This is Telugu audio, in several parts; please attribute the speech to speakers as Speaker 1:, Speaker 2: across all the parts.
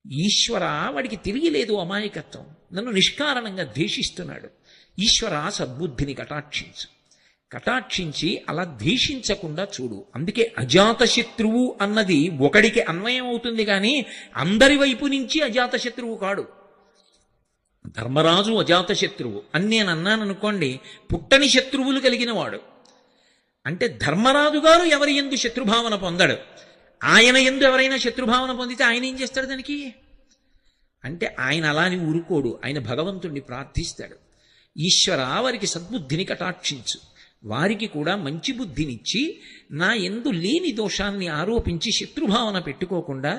Speaker 1: ఈశ్వర వాడికి తెలియలేదు అమాయకత్వం, నన్ను నిష్కారణంగా ద్వేషిస్తున్నాడు. ఈశ్వర సద్బుద్ధిని కటాక్షించి అలా ద్వేషించకుండా చూడు. అందుకే అజాతశత్రువు అన్నది ఒకడికి అన్వయం అవుతుంది కానీ అందరి వైపు నుంచి అజాతశత్రువు కాడు. ధర్మరాజు అజాతశత్రువు అని నేను అన్నాను అనుకోండి, పుట్టని శత్రువులు కలిగిన వాడు. అంటే ధర్మరాజు గారు ఎవరి యందు శత్రుభావన పొందడు. ఆయన యందు ఎవరైనా శత్రుభావన పొందితే ఆయన ఏం చేస్తాడు దానికి? అంటే ఆయన అలాని ఊరుకోడు, ఆయన భగవంతుణ్ణి ప్రార్థిస్తాడు. ఈశ్వర వారికి సద్బుద్ధిని కటాక్షించు, వారికి కూడా మంచి బుద్ధినిచ్చి నా యందు లేని దోషాన్ని ఆరోపించి శత్రుభావన పెట్టుకోకుండా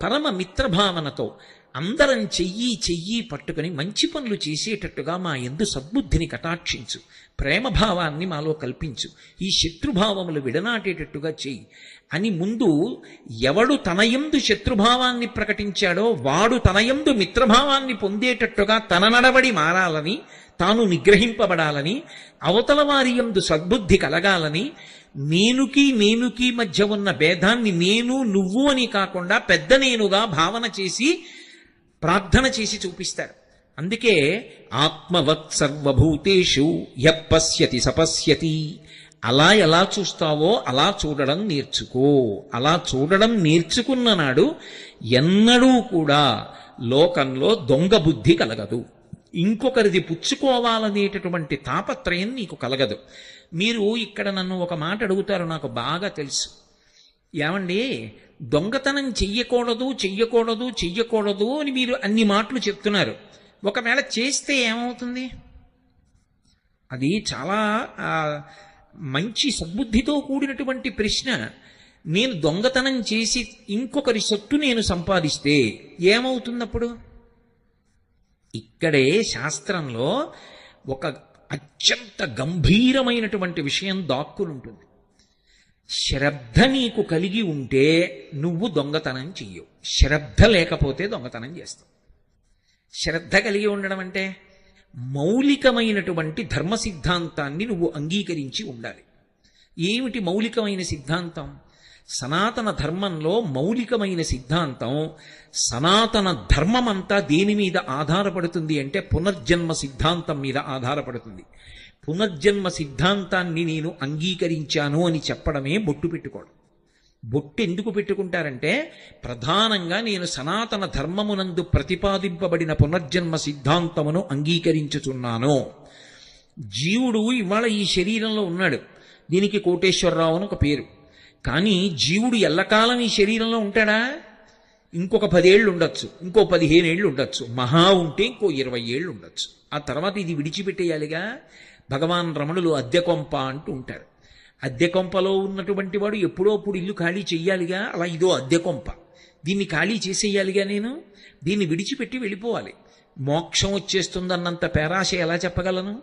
Speaker 1: పరమ మిత్రభావనతో అందరం చెయ్యి పట్టుకుని మంచి పనులు చేసేటట్టుగా మా యందు సద్బుద్ధిని కటాక్షించు, ప్రేమభావాన్ని మాలో కల్పించు, ఈ శత్రుభావములు విడనాటేటట్టుగా చెయ్యి అని ముందు ఎవడు తనయందు శత్రుభావాన్ని ప్రకటించాడో వాడు తనయందు మిత్రభావాన్ని పొందేటట్టుగా తన నడవడి మారాలని, తాను నిగ్రహింపబడాలని, అవతల వారి యందు సద్బుద్ధి కలగాలని, నేనుకి మధ్య ఉన్న భేదాన్ని నేను నువ్వు అని కాకుండా పెద్ద నేనుగా భావన చేసి ప్రార్థన చేసి చూపిస్తారు. అందుకే ఆత్మవత్ సర్వభూతేషు యపశ్యతి సపశ్యతి, అలా ఎలా చూస్తావో అలా చూడడం నేర్చుకో. అలా చూడడం నేర్చుకున్న నాడు ఎన్నడూ కూడా లోకంలో దొంగ బుద్ధి కలగదు, ఇంకొకరిది పుచ్చుకోవాలనేటటువంటి తాపత్రయం నీకు కలగదు. మీరు ఇక్కడ నన్ను ఒక మాట అడుగుతారు, నాకు బాగా తెలుసు. ఏమండి, దొంగతనం చెయ్యకూడదు అని మీరు అన్ని మాటలు చెప్తున్నారు. ఒకవేళ చేస్తే ఏమవుతుంది? అది చాలా మంచి సద్బుద్ధితో కూడినటువంటి ప్రశ్న. నేను దొంగతనం చేసి ఇంకొకరి సొత్తు నేను సంపాదిస్తే ఏమవుతున్నప్పుడు? ఇక్కడే శాస్త్రంలో ఒక అత్యంత గంభీరమైనటువంటి విషయం దాక్కునుంటుంది. శ్రద్ధ నీకు కలిగి ఉంటే నువ్వు దొంగతనం చెయ్యవు, శ్రద్ధ లేకపోతే దొంగతనం చేస్తావు. శ్రద్ధ కలిగి ఉండడం అంటే మౌలికమైనటువంటి ధర్మ సిద్ధాంతాన్ని నువ్వు అంగీకరించి ఉండాలి. ఏమిటి మౌలికమైన సిద్ధాంతం? సనాతన ధర్మంలో మౌలికమైన సిద్ధాంతం, సనాతన ధర్మమంతా దేని మీద ఆధారపడుతుంది అంటే పునర్జన్మ సిద్ధాంతం మీద ఆధారపడుతుంది. పునర్జన్మ సిద్ధాంతాన్ని నేను అంగీకరించాను అని చెప్పడమే బొట్టు పెట్టుకోవడం. బొట్టు ఎందుకు పెట్టుకుంటారంటే ప్రధానంగా నేను సనాతన ధర్మమునందు ప్రతిపాదింపబడిన పునర్జన్మ సిద్ధాంతమును అంగీకరించుచున్నాను. జీవుడు ఇవాళ ఈ శరీరంలో ఉన్నాడు, దీనికి కోటేశ్వరరావు అని ఒక పేరు. కానీ జీవుడు ఎల్లకాలం ఈ శరీరంలో ఉంటాడా? ఇంకొక 10 ఏళ్ళు ఉండొచ్చు, ఇంకో 15 ఏళ్ళు ఉండొచ్చు, మహా ఉంటే ఇంకో 20 ఏళ్ళు ఉండొచ్చు. ఆ తర్వాత ఇది విడిచిపెట్టేయాలిగా. భగవాన్ రమణులు అద్దె కొంప అంటూ ఉంటారు. అద్దె కొంపలో ఉన్నటువంటి వాడు ఎప్పుడో అప్పుడు ఇల్లు ఖాళీ చెయ్యాలిగా. అలా ఇదో అద్దె కొంప, దీన్ని ఖాళీ చేసేయాలిగా, నేను దీన్ని విడిచిపెట్టి వెళ్ళిపోవాలి. మోక్షం వచ్చేస్తుందన్నంత పేరాశ ఎలా చెప్పగలను?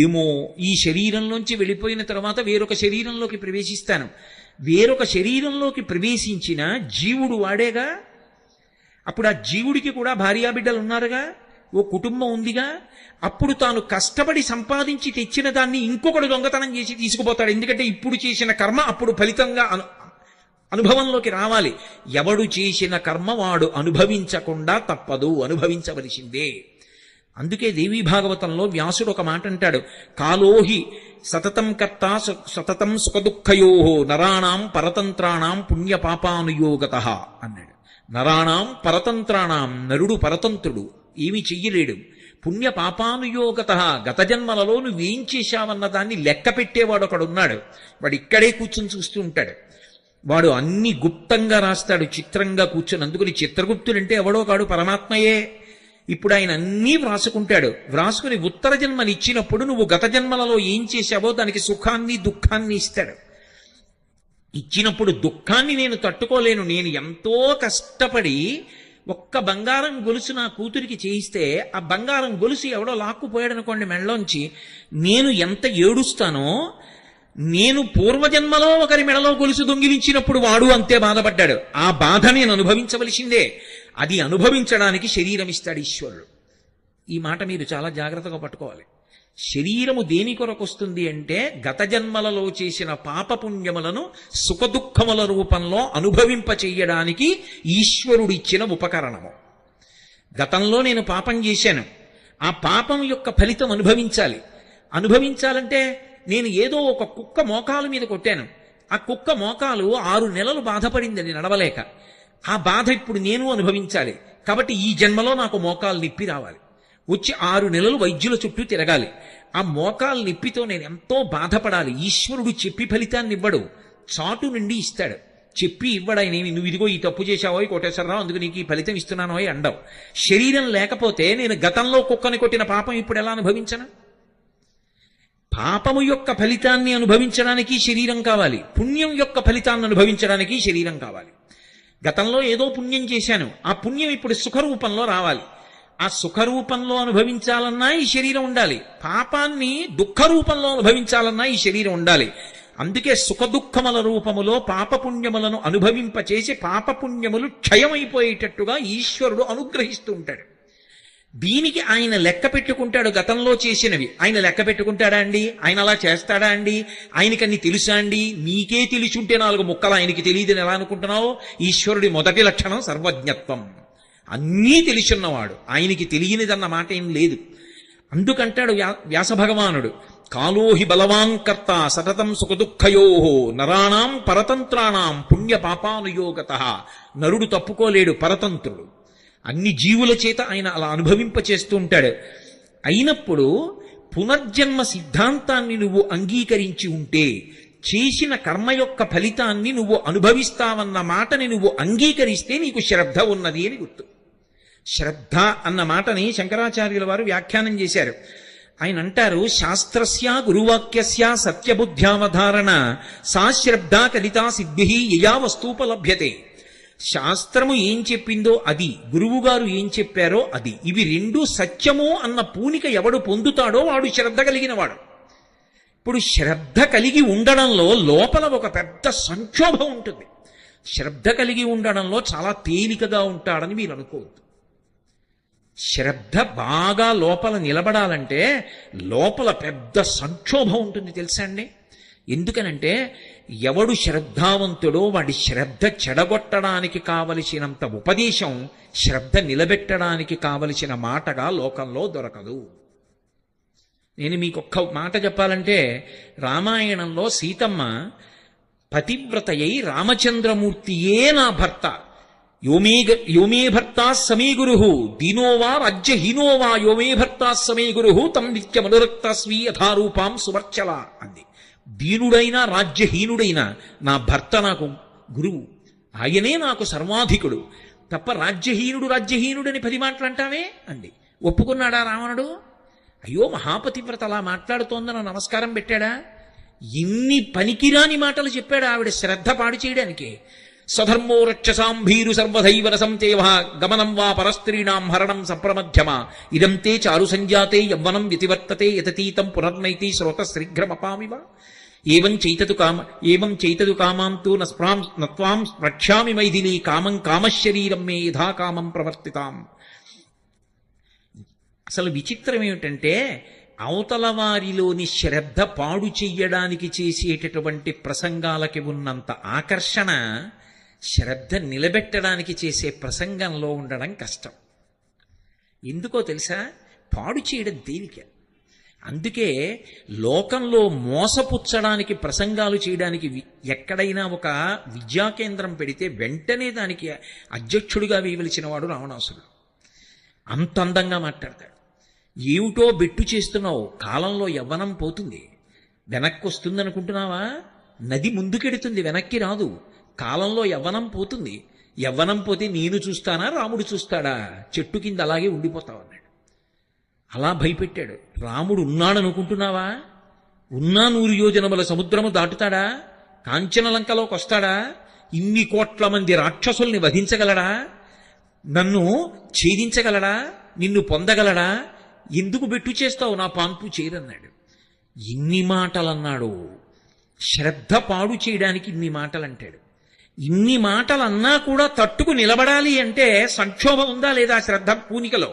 Speaker 1: ఏమో, ఈ శరీరంలోంచి వెళ్ళిపోయిన తర్వాత వేరొక శరీరంలోకి ప్రవేశిస్తాను. వేరొక శరీరంలోకి ప్రవేశించిన జీవుడు వాడేగా. అప్పుడు ఆ జీవుడికి కూడా భార్యాబిడ్డలు ఉన్నారుగా, ఓ కుటుంబం ఉందిగా. అప్పుడు తాను కష్టపడి సంపాదించి తెచ్చిన దాన్ని ఇంకొకడు దొంగతనం చేసి తీసుకుపోతాడు. ఎందుకంటే ఇప్పుడు చేసిన కర్మ అప్పుడు ఫలితంగా అనుభవంలోకి రావాలి. ఎవడు చేసిన కర్మ వాడు అనుభవించకుండా తప్పదు, అనుభవించవలసిందే. అందుకే దేవీ భాగవతంలో వ్యాసుడు ఒక మాట అంటాడు, కాలోహి సతతం కర్త సతతం సుఖదుఃఖయో నరాణాం పరతంత్రాణం పుణ్యపాపానుయోగతః అన్నాడు. నరాణాం పరతంత్రాణం, నరుడు పరతంత్రుడు, ఏమీ చెయ్యలేడు. పుణ్యపాపానుయోగతః, గత జన్మలలో నువ్వేం చేశావన్న దాన్ని లెక్క పెట్టేవాడు ఒకడున్నాడు. వాడు ఇక్కడే కూర్చుని చూస్తూ ఉంటాడు. వాడు అన్ని గుప్తంగా రాస్తాడు, చిత్రంగా కూర్చొని. అందుకని చిత్రగుప్తుడంటే ఎవడో కాడు, పరమాత్మయే. ఇప్పుడు ఆయన అన్నీ వ్రాసుకుంటాడు. వ్రాసుకుని ఉత్తర జన్మని ఇచ్చినప్పుడు నువ్వు గత జన్మలలో ఏం చేశావో దానికి సుఖాన్ని దుఃఖాన్ని ఇస్తాడు. ఇచ్చినప్పుడు దుఃఖాన్ని నేను తట్టుకోలేను, నేను ఎంతో కష్టపడి ఒక్క బంగారం గొలుసు నా కూతురికి చేయిస్తే ఆ బంగారం గొలుసు ఎవడో లాక్కుపోయాడు అనుకోండి మెడలోంచి, నేను ఎంత ఏడుస్తానో, నేను పూర్వజన్మలో ఒకరి మెడలో గొలుసు దొంగిలించినప్పుడు వాడు అంతే బాధపడ్డాడు. ఆ బాధ నేను అనుభవించవలసిందే. అది అనుభవించడానికి శరీరం ఇస్తాడు ఈశ్వరుడు. ఈ మాట మీరు చాలా జాగ్రత్తగా పట్టుకోవాలి. శరీరము దేని కొరకు వస్తుంది అంటే గత జన్మలలో చేసిన పాపపుణ్యములను సుఖదుఖముల రూపంలో అనుభవింప చెయ్యడానికి ఈశ్వరుడిచ్చిన ఉపకరణము. గతంలో నేను పాపం చేశాను, ఆ పాపం యొక్క ఫలితం అనుభవించాలంటే నేను ఏదో ఒక కుక్క మోకాలు మీద కొట్టాను, ఆ కుక్క మోకాలు 6 నెలలు బాధపడిందని నడవలేక, ఆ బాధ ఇప్పుడు నేను అనుభవించాలి. కాబట్టి ఈ జన్మలో నాకు మోకాలు నిప్పి రావాలి, వచ్చి 6 నెలలు వైద్యుల చుట్టూ తిరగాలి, ఆ మోకాలు నిప్పితో నేను ఎంతో బాధపడాలి. ఈశ్వరుడు చెప్పి ఫలితాన్ని ఇవ్వడు, చాటు నుండి ఇస్తాడు. చెప్పి ఇవ్వడాయనేమి, నువ్వు ఇదిగో ఈ తప్పు చేశావో కోటేశ్వరరావు అందుకు నీకు ఈ ఫలితం ఇస్తున్నానో అండవు. శరీరం లేకపోతే నేను గతంలో కుక్కని కొట్టిన పాపం ఇప్పుడు ఎలా అనుభవించను? పాపము యొక్క ఫలితాన్ని అనుభవించడానికి శరీరం కావాలి, పుణ్యం యొక్క ఫలితాన్ని అనుభవించడానికి శరీరం కావాలి. గతంలో ఏదో పుణ్యం చేశాను, ఆ పుణ్యం ఇప్పుడు సుఖరూపంలో రావాలి, ఆ సుఖరూపంలో అనుభవించాలన్నా ఈ శరీరం ఉండాలి, పాపాన్ని దుఃఖ రూపంలో అనుభవించాలన్నా ఈ శరీరం ఉండాలి. అందుకే సుఖదుఖముల రూపములో పాపపుణ్యములను అనుభవింపచేసి పాపపుణ్యములు క్షయమైపోయేటట్టుగా ఈశ్వరుడు అనుగ్రహిస్తూ ఉంటాడు. దీనికి ఆయన లెక్క పెట్టుకుంటాడు గతంలో చేసినవి. ఆయన లెక్క పెట్టుకుంటాడా అండి? ఆయన అలా చేస్తాడా అండి? ఆయనకన్నీ తెలుసా అండి? నీకే తెలిసుంటే 4 ముక్కలు ఆయనకి తెలియదని ఎలా అనుకుంటున్నావు? ఈశ్వరుడి మొదటి లక్షణం సర్వజ్ఞత్వం, అన్నీ తెలిసున్నవాడు, ఆయనకి తెలియనిదన్న మాట ఏం లేదు. అందుకంటాడు వ్యాస భగవానుడు, కాలోహి బలవాంకర్త సతతం సుఖదుఃఖయో నరాణాం పరతంత్రాణం పుణ్య పాపానుయోగత. నరుడు తప్పుకోలేడు, పరతంత్రుడు. అన్ని జీవుల చేత ఆయన అలా అనుభవింపచేస్తూ ఉంటాడు. అయినప్పుడు పునర్జన్మ సిద్ధాంతాన్ని నువ్వు అంగీకరించి ఉంటే, చేసిన కర్మ యొక్క ఫలితాన్ని నువ్వు అనుభవిస్తావన్న మాటని నువ్వు అంగీకరిస్తే నీకు శ్రద్ధ ఉన్నది అని గుర్తు. శ్రద్ధ అన్న మాటని శంకరాచార్యుల వారు వ్యాఖ్యానం చేశారు. ఆయన అంటారు, శాస్త్రస్య గురువాక్యస్య సత్యబుద్ధ్యావధారణ సా శ్రద్ధ కలితా సిద్భి యయా వస్తూపలభ్యతే. శాస్త్రము ఏం చెప్పిందో అది, గురువుగారు ఏం చెప్పారో అది, ఇవి 2 సత్యము అన్న పూనిక ఎవడు పొందుతాడో వాడు శ్రద్ధ కలిగిన వాడు. ఇప్పుడు శ్రద్ధ కలిగి ఉండడంలో లోపల ఒక పెద్ద సంక్షోభం ఉంటుంది. శ్రద్ధ కలిగి ఉండడంలో చాలా తేలికగా ఉంటాడని మీరు అనుకోవద్దు. శ్రద్ధ బాగా లోపల నిలబడాలంటే లోపల పెద్ద సంక్షోభం ఉంటుంది, తెలుసా అండి? ఎందుకనంటే ఎవడు శ్రద్ధావంతుడో వాడి శ్రద్ధ చెడగొట్టడానికి కావలసినంత ఉపదేశం శ్రద్ధ నిలబెట్టడానికి కావలసిన మాటగా లోకంలో దొరకదు. నేను మీకు ఒక్క మాట చెప్పాలంటే, రామాయణంలో సీతమ్మ పతివ్రతయై రామచంద్రమూర్తియే నా భర్త, యోమే భర్తా సమీ గురు దీనోవా రాజ్యహీనోవా యోమే భర్తా సమీ గురు తం నిత్యమనురక్తస్వీ యథారూపాం సువర్చల అంది. దీనుడైనా రాజ్యహీనుడైనా నా భర్త నాకు గురువు, ఆయనే నాకు సర్వాధికుడు తప్ప రాజ్యహీనుడని 10 మాటలు అంటావే అంది. ఒప్పుకున్నాడా రావణుడు? అయ్యో మహాపతివ్రత అలా మాట్లాడుతోందని నమస్కారం పెట్టాడా? ఇన్ని పనికిరాని మాటలు చెప్పాడు ఆవిడ శ్రద్ధ పాడు చేయడానికి. స్వధర్మో రక్షసాం భీరు సర్వధైవ రసంతేవ గమనం వా పరస్త్రీణాం హరణం సంప్రమధ్యమ ఇదం తే చారు సంజాతే యవ్వనం వ్యతివర్తతే యతతీతం పునర్నైతి శ్రోత శీఘ్రమపామివ ఏవం చైతదు కామాంతు నత్వాం ప్రక్ష్యామి మైథిలి కామం కామశరీరం మే యథా కామం ప్రవర్తితాం. అసలు విచిత్రం ఏమిటంటే, అవతల వారిలోని శ్రద్ధ పాడు చెయ్యడానికి చేసేటటువంటి ప్రసంగాలకి ఉన్నంత ఆకర్షణ శ్రద్ధ నిలబెట్టడానికి చేసే ప్రసంగంలో ఉండడం కష్టం. ఎందుకో తెలుసా? పాడు చేయడం తేలిక. అందుకే లోకంలో మోసపుచ్చడానికి ప్రసంగాలు చేయడానికి ఎక్కడైనా ఒక విద్యా కేంద్రం పెడితే వెంటనే దానికి అధ్యక్షుడిగా వేయవలసిన వాడు రావణాసురుడు. అంత అందంగా మాట్లాడతాడు. ఏమిటో బెట్టు చేస్తున్నావు, కాలంలో యవ్వనం పోతుంది, వెనక్కి వస్తుంది అనుకుంటున్నావా? నది ముందుకెడుతుంది, వెనక్కి రాదు. కాలంలో యవ్వనం పోతుంది, యవ్వనం పోతే నేను చూస్తానా రాముడు చూస్తాడా? చెట్టు కింద అలాగే ఉండిపోతావు అన్నాడు. అలా భయపెట్టాడు. రాముడు ఉన్నాడనుకుంటున్నావా? ఉన్నా 100 యోజనముల సముద్రము దాటుతాడా? కాంచనలంకలోకి వస్తాడా? ఇన్ని కోట్ల మంది రాక్షసుల్ని వధించగలడా? నన్ను ఛేదించగలడా? నిన్ను పొందగలడా? ఎందుకు బెట్టు చేస్తావు, నా పాన్పు చేరన్నాడు. ఇన్ని మాటలు అన్నాడు. శ్రద్ధ పాడు చేయడానికి ఇన్ని మాటలు అంటాడు. ఇన్ని మాటలు అన్నా కూడా తట్టుకు నిలబడాలి అంటే సంక్షోభం ఉందా లేదా శ్రద్ధ పూనికలో?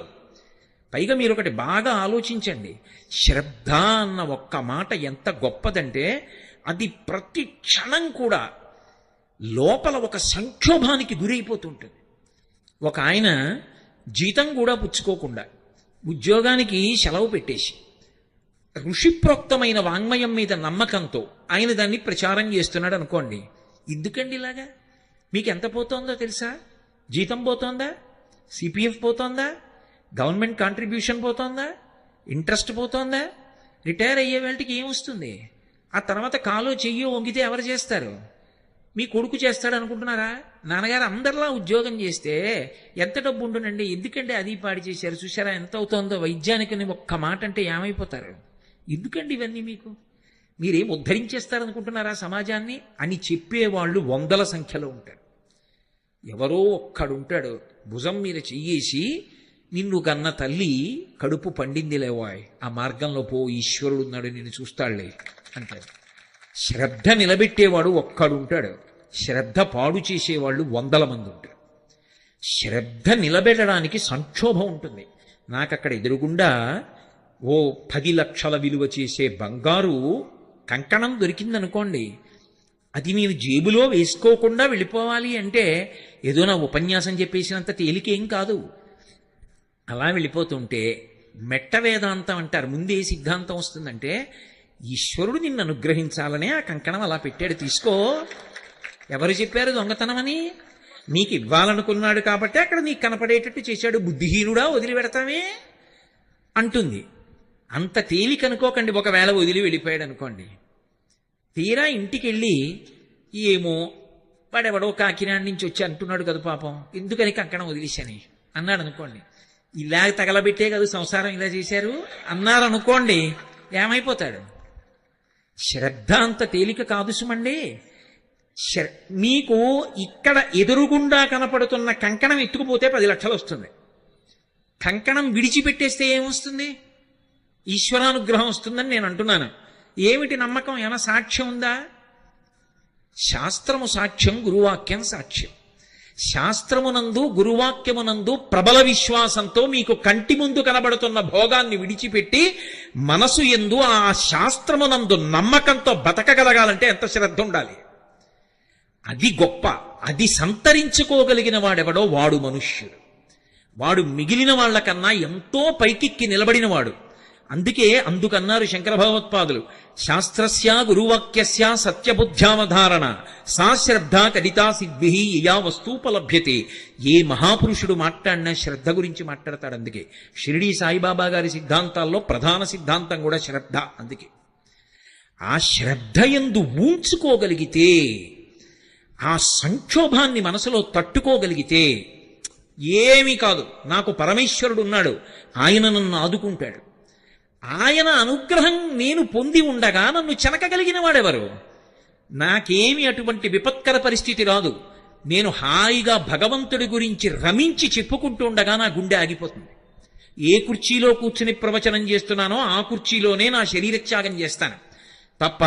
Speaker 1: పైగా మీరు ఒకటి బాగా ఆలోచించండి. శ్రద్ధ అన్న ఒక్క మాట ఎంత గొప్పదంటే, అది ప్రతి క్షణం కూడా లోపల ఒక సంక్షోభానికి గురైపోతుంటుంది. ఒక ఆయన జీతం కూడా పుచ్చుకోకుండా ఉద్యోగానికి సెలవు పెట్టేసి ఋషిప్రోక్తమైన వాంగ్మయం మీద నమ్మకంతో ఆయన దాన్ని ప్రచారం చేస్తున్నాడు అనుకోండి. ఎందుకండి ఇలాగా? మీకు ఎంత పోతోందో తెలుసా? జీతం పోతోందా? సిపిఎఫ్ పోతోందా? గవర్నమెంట్ కాంట్రిబ్యూషన్ పోతోందా? ఇంట్రెస్ట్ పోతోందా? రిటైర్ అయ్యే వాళ్ళకి ఏమొస్తుంది? ఆ తర్వాత కాలో చెయ్యో వంగితే ఎవరు చేస్తారు? మీ కొడుకు చేస్తాడు అనుకుంటున్నారా? నాన్నగారు అందరిలా ఉద్యోగం చేస్తే ఎంత డబ్బు ఉండునండి. ఎందుకంటే అది పాడి చేశారు చూసారా ఎంత అవుతోందో వైద్యానికి ఒక్క మాట అంటే ఏమైపోతారు? ఎందుకండి ఇవన్నీ మీకు? మీరేం ఉద్ధరించేస్తారనుకుంటున్నారా సమాజాన్ని అని చెప్పేవాళ్ళు వందల సంఖ్యలో ఉంటారు. ఎవరో ఒక్కడుంటాడు భుజం మీద చెయ్యేసి నిన్ను కన్న తల్లి కడుపు పండింది లేవాయ్, ఆ మార్గంలో పో, ఈశ్వరుడు ఉన్నాడు నిన్ను చూస్తాడులే అంటాడు. శ్రద్ధ నిలబెట్టేవాడు ఒక్కడుంటాడు, శ్రద్ధ పాడు చేసేవాళ్ళు వందల మంది ఉంటారు. శ్రద్ధ నిలబెట్టడానికి సంక్షోభం ఉంటుంది. నాకక్కడ ఎదురుగుండా ఓ 10 లక్షల విలువ చేసే బంగారు కంకణం దొరికిందనుకోండి, అది నేను జేబులో వేసుకోకుండా వెళ్ళిపోవాలి అంటే ఏదో నా ఉపన్యాసం చెప్పేసినంత తేలికేం కాదు. అలా వెళ్ళిపోతుంటే మెట్ట వేదాంతం అంటారు. ముందే సిద్ధాంతం వస్తుందంటే ఈశ్వరుడు నిన్ను అనుగ్రహించాలనే ఆ కంకణం అలా పెట్టాడు, తీసుకో. ఎవరు చెప్పారు దొంగతనమని? నీకు ఇవ్వాలనుకున్నాడు కాబట్టి అక్కడ నీకు కనపడేటట్టు చేశాడు. బుద్ధిహీనుడా వదిలిపెడతామే అంటుంది. అంత తేలిక అనుకోకండి. ఒకవేళ వదిలి వెళ్ళిపోయాడు అనుకోండి, తీరా ఇంటికి వెళ్ళి ఏమో వాడెవడో కాకినాడ నుంచి వచ్చి అంటున్నాడు కదా పాపం, ఎందుకని కంకణం వదిలేశాని అన్నాడు అనుకోండి. ఇలా తగలబెట్టే కదా సంసారం ఇలా చేశారు అన్నారు అనుకోండి, ఏమైపోతాడు? శ్రద్ధ అంత తేలిక కాదు సుమండి. మీకు ఇక్కడ ఎదురుగుండా కనపడుతున్న కంకణం ఎత్తుకుపోతే 10 లక్షలు వస్తుంది. కంకణం విడిచిపెట్టేస్తే ఏమొస్తుంది? ఈశ్వరానుగ్రహం వస్తుందని నేను అంటున్నాను. ఏమిటి నమ్మకం? ఏమైనా సాక్ష్యం ఉందా? శాస్త్రము సాక్ష్యం, గురువాక్యం సాక్ష్యం. శాస్త్రమునందు గురువాక్యమునందు ప్రబల విశ్వాసంతో మీకు కంటి ముందు కనబడుతున్న భోగాన్ని విడిచిపెట్టి మనసు యందు ఆ శాస్త్రమునందు నమ్మకంతో బతకగలగాలంటే ఎంత శ్రద్ధ ఉండాలి? అది గొప్ప. అది సంతరించుకోగలిగిన వాడెవడో వాడు మనుష్యుడు. వాడు మిగిలిన వాళ్లకన్నా ఎంతో పైకిక్కి నిలబడినవాడు. అందుకన్నారు శంకర భగవత్పాదులు, శాస్త్రస్య గురువాక్యస్య సత్యబుద్ధ్యావధారణ సా శ్రద్ధ కడితా సిద్భి యయా వస్తూపలభ్యతే. ఏ మహాపురుషుడు మాట్లాడినా శ్రద్ధ గురించి మాట్లాడతాడు. అందుకే షిరిడీ సాయిబాబా గారి సిద్ధాంతాల్లో ప్రధాన సిద్ధాంతం కూడా శ్రద్ధ. అందుకే ఆ శ్రద్ధ యందు ఊంచుకోగలిగితే, ఆ సంక్షోభాన్ని మనసులో తట్టుకోగలిగితే ఏమీ కాదు. నాకు పరమేశ్వరుడు ఉన్నాడు, ఆయన నన్ను ఆదుకుంటాడు. ఆయన అనుగ్రహం నేను పొంది ఉండగా నన్ను చెనకగలిగిన వాడెవరు? నాకేమి అటువంటి విపత్కర పరిస్థితి రాదు. నేను హాయిగా భగవంతుడి గురించి రమించి చెప్పుకుంటూ ఉండగా నా గుండె ఆగిపోతుంది. ఏ కుర్చీలో కూర్చుని ప్రవచనం చేస్తున్నానో ఆ కుర్చీలోనే నా శరీరత్యాగం చేస్తాను తప్ప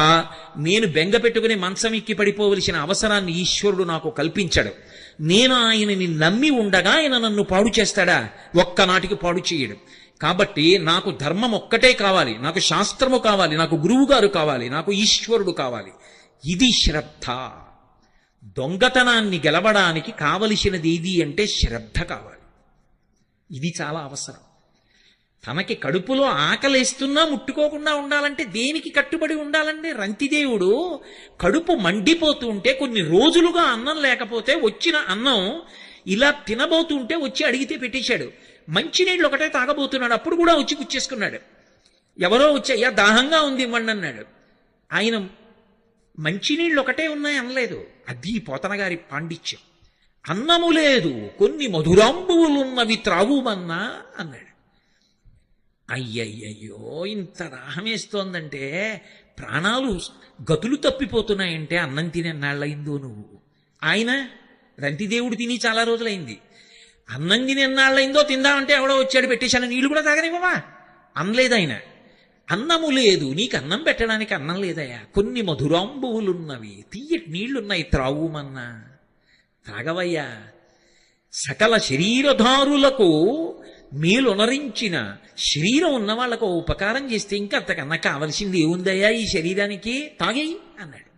Speaker 1: నేను బెంగ పెట్టుకుని మంచం ఎక్కి పడిపోవలసిన అవసరాన్ని ఈశ్వరుడు నాకు కల్పించడు. నేను ఆయనని నమ్మి ఉండగా ఆయన నన్ను పాడు చేస్తాడా? ఒక్కనాటికి పాడు చేయడు. కాబట్టి నాకు ధర్మం ఒక్కటే కావాలి, నాకు శాస్త్రము కావాలి, నాకు గురువు గారు కావాలి, నాకు ఈశ్వరుడు కావాలి. ఇది శ్రద్ధ. దొంగతనాన్ని గెలవడానికి కావలసినది ఏది అంటే శ్రద్ధ కావాలి. ఇది చాలా అవసరం. తనకి కడుపులో ఆకలేస్తున్నా ముట్టుకోకుండా ఉండాలంటే దేనికి కట్టుబడి ఉండాలండి? రంతిదేవుడు కడుపు మండిపోతూ ఉంటే కొన్ని రోజులుగా అన్నం లేకపోతే వచ్చిన అన్నం ఇలా తినబోతుంటే వచ్చి అడిగితే పెట్టేశాడు. మంచినీళ్ళు ఒకటే తాగబోతున్నాడు, అప్పుడు కూడా వచ్చి పుచ్చేసుకున్నాడు. ఎవరో వచ్చి అయ్యా దాహంగా ఉంది ఇవ్వండి అన్నాడు. ఆయన మంచినీళ్ళు ఒకటే ఉన్నాయి అనలేదు. అది పోతనగారి పాండిత్యం. అన్నము లేదు, కొన్ని మధురాంబువులున్నవి త్రావుమన్నా అన్నాడు. అయ్యయ్యో, ఇంత దాహమేస్తోందంటే, ప్రాణాలు గతులు తప్పిపోతున్నాయంటే అన్నం తినెన్నాళ్ళయిందో నువ్వు. ఆయన రంతిదేవుడు తిని చాలా రోజులైంది. అన్నం తిని ఎన్నాళ్ళైందో తిందామంటే ఎవడో వచ్చాడు పెట్టేశాను, నీళ్ళు కూడా తాగనివ్వమా అనలేదు ఆయన. అన్నము లేదు, నీకు అన్నం పెట్టడానికి అన్నం లేదయ్యా, కొన్ని మధురాంబువులున్నవి, తీయటి నీళ్లున్నాయి, త్రావుమన్నా తాగవయ్యా. సకల శరీరధారులకు మేలునరించిన శరీరం ఉన్న వాళ్ళకు ఉపకారం చేస్తే ఇంకా అంతకన్నా కావలసింది ఏముందయ్యా ఈ శరీరానికి, తాగేయి అన్నాడు.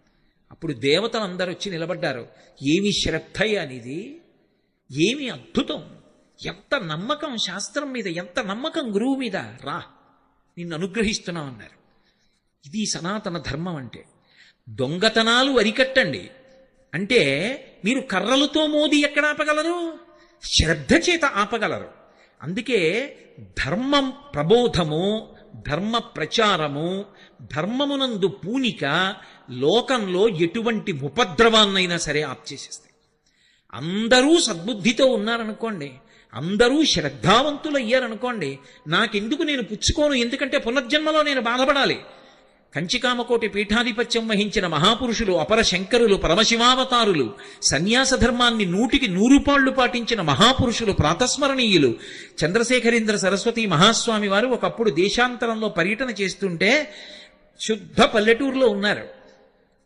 Speaker 1: అప్పుడు దేవతలందరూ వచ్చి నిలబడ్డారు. ఏమి శ్రద్ధయ్య అనేది, ఏమి అద్భుతం! ఎంత నమ్మకం శాస్త్రం మీద, ఎంత నమ్మకం గురువు మీద. రా, నిన్ను అనుగ్రహిస్తున్నాం అన్నారు. ఇది సనాతన ధర్మం అంటే. దొంగతనాలు అరికట్టండి అంటే మీరు కర్రలతో మోది ఎక్కడ ఆపగలరు? శ్రద్ధ చేత ఆపగలరు. అందుకే ధర్మం ప్రబోధము, ధర్మ ప్రచారము, ధర్మమునందు పూనిక లోకంలో ఎటువంటి ఉపద్రవాన్నైనా సరే ఆప్చేసేస్తాయి. అందరూ సద్బుద్ధితో ఉన్నారనుకోండి, అందరూ శ్రద్ధావంతులయ్యారనుకోండి, నాకెందుకు, నేను పుచ్చుకోను, ఎందుకంటే పునర్జన్మలో నేను బాధపడాలి. కంచికామకోటి పీఠాధిపత్యం వహించిన మహాపురుషులు, అపర శంకరులు, పరమశివావతారులు, సన్యాస ధర్మాన్ని 100కి 100 పాళ్ళు పాటించిన మహాపురుషులు, ప్రాతస్మరణీయులు. చంద్రశేఖరేంద్ర సరస్వతి మహాస్వామి వారు ఒకప్పుడు దేశాంతరంలో పర్యటన చేస్తుంటే శుద్ధ పల్లెటూరులో ఉన్నారు.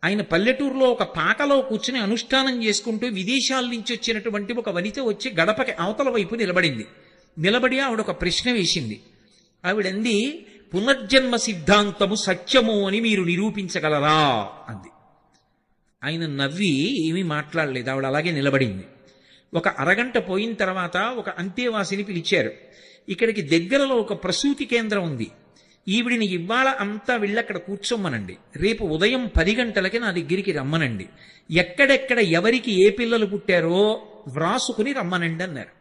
Speaker 1: ఆయన పల్లెటూరులో ఒక పాకలో కూర్చుని అనుష్ఠానం చేసుకుంటూ విదేశాల నుంచి వచ్చినటువంటి ఒక వనిత వచ్చి గడపకి అవతల వైపు నిలబడి ఆవిడ ఒక ప్రశ్న వేసింది. ఆవిడంది, పునర్జన్మ సిద్ధాంతము సత్యము అని మీరు నిరూపించగలరా అంది. ఆయన నవ్వి ఏమీ మాట్లాడలేదు. ఆవిడ అలాగే నిలబడింది. ఒక అరగంట పోయిన తర్వాత ఒక అంతేవాసిని పిలిచారు. ఇక్కడికి దగ్గరలో ఒక ప్రసూతి కేంద్రం ఉంది, ఈవిడిని ఇవాళ అంతా వెళ్ళక్కడ కూర్చోమ్మనండి, రేపు ఉదయం 10 గంటలకి నా దగ్గరికి రమ్మనండి, ఎక్కడెక్కడ ఎవరికి ఏ పిల్లలు పుట్టారో వ్రాసుకుని రమ్మనండి అన్నారు.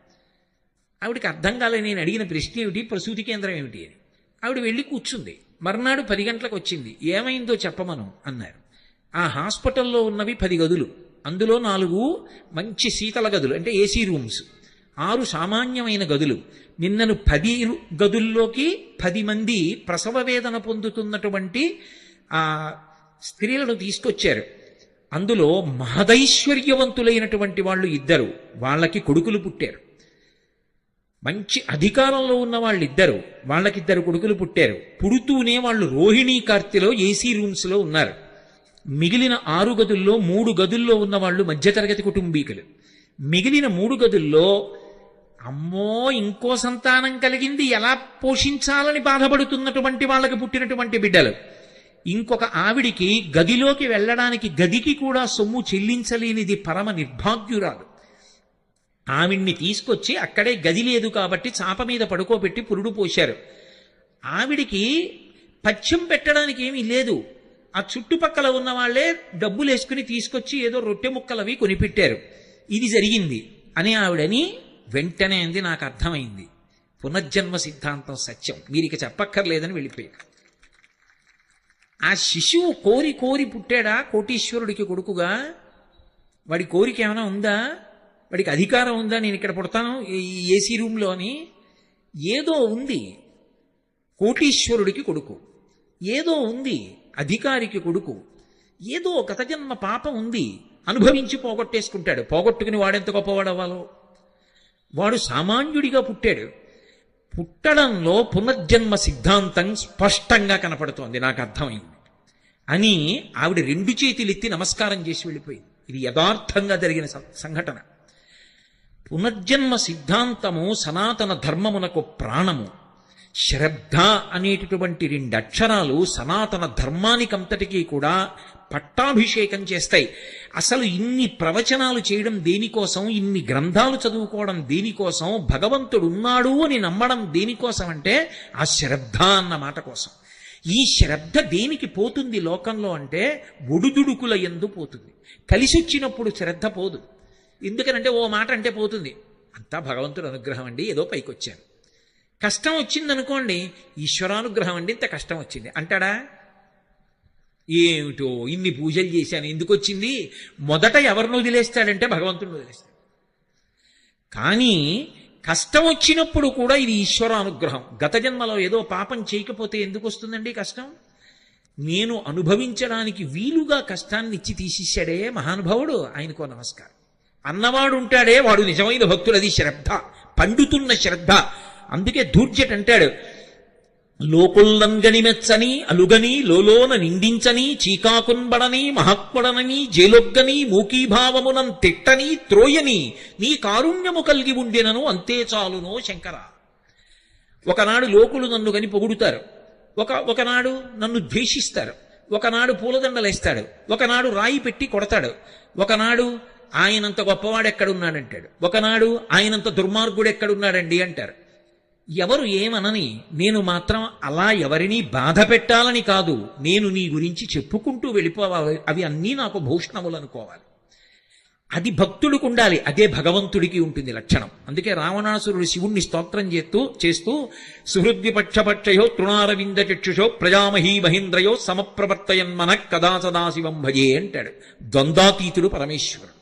Speaker 1: ఆవిడికి అర్థం కాలే నేను అడిగిన ప్రశ్న ఏమిటి, ప్రసూతి కేంద్రం ఏమిటి అని. ఆవిడ వెళ్ళి కూర్చుంది. మర్నాడు 10 గంటలకు వచ్చింది. ఏమైందో చెప్పమను అన్నారు. ఆ హాస్పిటల్లో ఉన్నవి 10 గదులు, అందులో 4 మంచి శీతల గదులు అంటే ఏసీ రూమ్స్, 6 సామాన్యమైన గదులు. నిన్నను 10 గదుల్లోకి 10 మంది ప్రసవ వేదన పొందుతున్నటువంటి ఆ స్త్రీలను తీసుకొచ్చారు. అందులో మహదైశ్వర్యవంతులైనటువంటి వాళ్ళు 2, వాళ్ళకి కొడుకులు పుట్టారు. మంచి అధికారంలో ఉన్న వాళ్ళు 2, వాళ్ళకి 2 కొడుకులు పుట్టారు. పుడుతూనే వాళ్ళు రోహిణీ కార్తెలో ఏసీ రూమ్స్లో ఉన్నారు. మిగిలిన 6 గదుల్లో 3 గదుల్లో ఉన్న వాళ్ళు మధ్యతరగతి కుటుంబీకులు. మిగిలిన 3 గదుల్లో అమ్మో ఇంకో సంతానం కలిగింది ఎలా పోషించాలని బాధపడుతున్నటువంటి వాళ్ళకి పుట్టినటువంటి బిడ్డలు. ఇంకొక ఆవిడికి గదిలోకి వెళ్ళడానికి గదికి కూడా సొమ్ము చెల్లించలేనిది పరమ నిర్భాగ్యురాలు. ఆవిడ్ని తీసుకొచ్చి అక్కడే గది లేదు కాబట్టి చాప మీద పడుకోబెట్టి పురుడు పోశారు. ఆవిడికి పథ్యం పెట్టడానికి ఏమీ లేదు. ఆ చుట్టుపక్కల ఉన్న వాళ్లే డబ్బులు వేసుకుని తీసుకొచ్చి ఏదో రొట్టె ముక్కలవి కొనిపెట్టారు. ఇది జరిగింది అని ఆవిడని వెంటనే అంది, నాకు అర్థమైంది, పునర్జన్మ సిద్ధాంతం సత్యం, మీరిక చెప్పక్కర్లేదని వెళ్ళిపోయారు. ఆ శిశువు కోరి కోరి పుట్టాడా కోటీశ్వరుడికి కొడుకుగా? వాడి కోరిక ఏమైనా ఉందా? వాడికి అధికారం ఉందా నేను ఇక్కడ పుడతాను ఈ ఏసీ రూమ్లో అని? ఏదో ఉంది. కోటీశ్వరుడికి కొడుకు, ఏదో ఉంది అధికారికి కొడుకు, ఏదో గత జన్మ పాపం ఉంది, అనుభవించి పోగొట్టేసుకుంటాడు. పోగొట్టుకుని వాడెంత గొప్పవాడవ్వాలో. వాడు సామాన్యుడిగా పుట్టాడు. పుట్టడంలో పునర్జన్మ సిద్ధాంతం స్పష్టంగా కనపడుతోంది, నాకు అర్థమైంది అని ఆవిడ 2 చేతులెత్తి నమస్కారం చేసి వెళ్ళిపోయింది. ఇది యథార్థంగా జరిగిన సంఘటన. పునర్జన్మ సిద్ధాంతము సనాతన ధర్మమునకు ప్రాణము. శ్రద్ధ అనేటటువంటి 2 అక్షరాలు సనాతన ధర్మానికంతటికీ కూడా పట్టాభిషేకం చేస్తాయి. అసలు ఇన్ని ప్రవచనాలు చేయడం దేనికోసం, ఇన్ని గ్రంథాలు చదువుకోవడం దేనికోసం, భగవంతుడు ఉన్నాడు అని నమ్మడం దేనికోసం అంటే ఆ శ్రద్ధ అన్న మాట కోసం. ఈ శ్రద్ధ దేనికి పోతుంది లోకంలో అంటే ఒడుదుడుకుల యందు పోతుంది. కలిసి వచ్చినప్పుడు శ్రద్ధ పోదు. ఎందుకనంటే ఓ మాట అంటే పోతుంది, అంతా భగవంతుడు అనుగ్రహం అండి, ఏదో పైకొచ్చాను. కష్టం వచ్చిందనుకోండి, ఈశ్వరానుగ్రహం అండి, ఇంత కష్టం వచ్చింది అంటాడా? ఏమిటో ఇన్ని పూజలు చేశాను ఎందుకు వచ్చింది? మొదట ఎవరిని వదిలేస్తాడంటే భగవంతుడిని వదిలేస్తాడు. కానీ కష్టం వచ్చినప్పుడు కూడా ఇది ఈశ్వరానుగ్రహం. గత జన్మలో ఏదో పాపం చేయకపోతే ఎందుకు వస్తుందండి కష్టం? నేను అనుభవించడానికి వీలుగా కష్టాన్ని ఇచ్చి తీసేశాడే మహానుభావుడు, ఆయనకో నమస్కారం. అన్నవాడు ఉంటాడే వాడు నిజమైన భక్తుడు. అది శ్రద్ధ, పండుతున్న శ్రద్ధ. అందుకే దూర్జట్ అంటాడు, లోకుల్లంగని మెచ్చని అలుగని లోలోన నిందించని చీకాకున్బడని మహత్వడనని జేలొగ్గని మూకీభావమునం తిట్టని త్రోయని నీ కారుణ్యము కలిగి ఉండినను అంతే చాలునో శంకర. ఒకనాడు లోకులు నన్ను గని పొగుడుతారు, ఒకనాడు నన్ను ద్వేషిస్తారు, ఒకనాడు పూలదండలేస్తాడు, ఒకనాడు రాయి పెట్టి కొడతాడు, ఒకనాడు ఆయనంత గొప్పవాడు ఎక్కడున్నాడంటాడు, ఒకనాడు ఆయనంత దుర్మార్గుడు ఎక్కడున్నాడండి అంటారు. ఎవరు ఏమనని, నేను మాత్రం అలా ఎవరినీ బాధ పెట్టాలని కాదు, నేను నీ గురించి చెప్పుకుంటూ వెళ్ళిపోవాలి, అవి అన్నీ నాకు భూషణములు అనుకోవాలి. అది భక్తుడికి ఉండాలి, అదే భగవంతుడికి ఉంటుంది లక్షణం. అందుకే రావణాసురుడు శివుణ్ణి స్తోత్రం చేస్తూ సుహృద్విపక్షపక్షయో తృణారవింద చక్షుషో ప్రజామహీ మహేంద్రయో సమప్రవర్తయన్మన కదా సదాశివం భజే అంటాడు. ద్వంద్వాతీతుడు పరమేశ్వరుడు.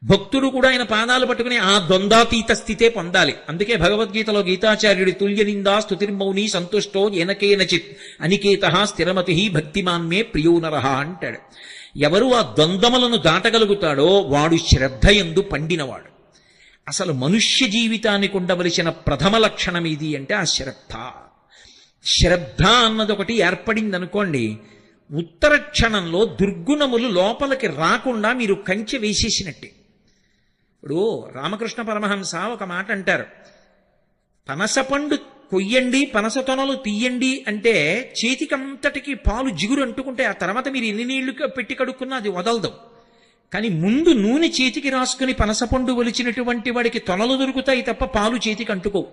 Speaker 1: భక్తుడు కూడా ఆయన పాదాలు పట్టుకుని ఆ ద్వంద్వాతీత స్థితే పొందాలి. అందుకే భగవద్గీతలో గీతాచార్యుడి తుల్య నిందా స్తుతిర్మౌని సంతుష్టో ఏనకేనచిత్ అనికేత స్థిరమతి భక్తిమాన్మే ప్రియో నరః అంటాడు. ఎవరు ఆ ద్వంద్వములను దాటగలుగుతాడో వాడు శ్రద్ధయందు పండినవాడు. అసలు మనుష్య జీవితానికి ఉండవలసిన ప్రథమ లక్షణం ఇది అంటే ఆ శ్రద్ధ. శ్రద్ధ అన్నది ఒకటి ఏర్పడింది అనుకోండి, ఉత్తర క్షణంలో దుర్గుణములు లోపలికి రాకుండా మీరు కంచె వేసేసినట్టే. ఇప్పుడు రామకృష్ణ పరమహంస ఒక మాట అంటారు, పనసపండు కొయ్యండి పనస తొనలు తీయండి అంటే చేతికంతటికి పాలు జిగురు అంటుకుంటే ఆ తర్వాత మీరు ఎన్ని నీళ్లు పెట్టి కడుక్కున్నా అది వదలదు. కానీ ముందు నూనె చేతికి రాసుకుని పనసపండు ఒలిచినటువంటి వాడికి తొనలు దొరుకుతాయి తప్ప పాలు చేతికి అంటుకోవు.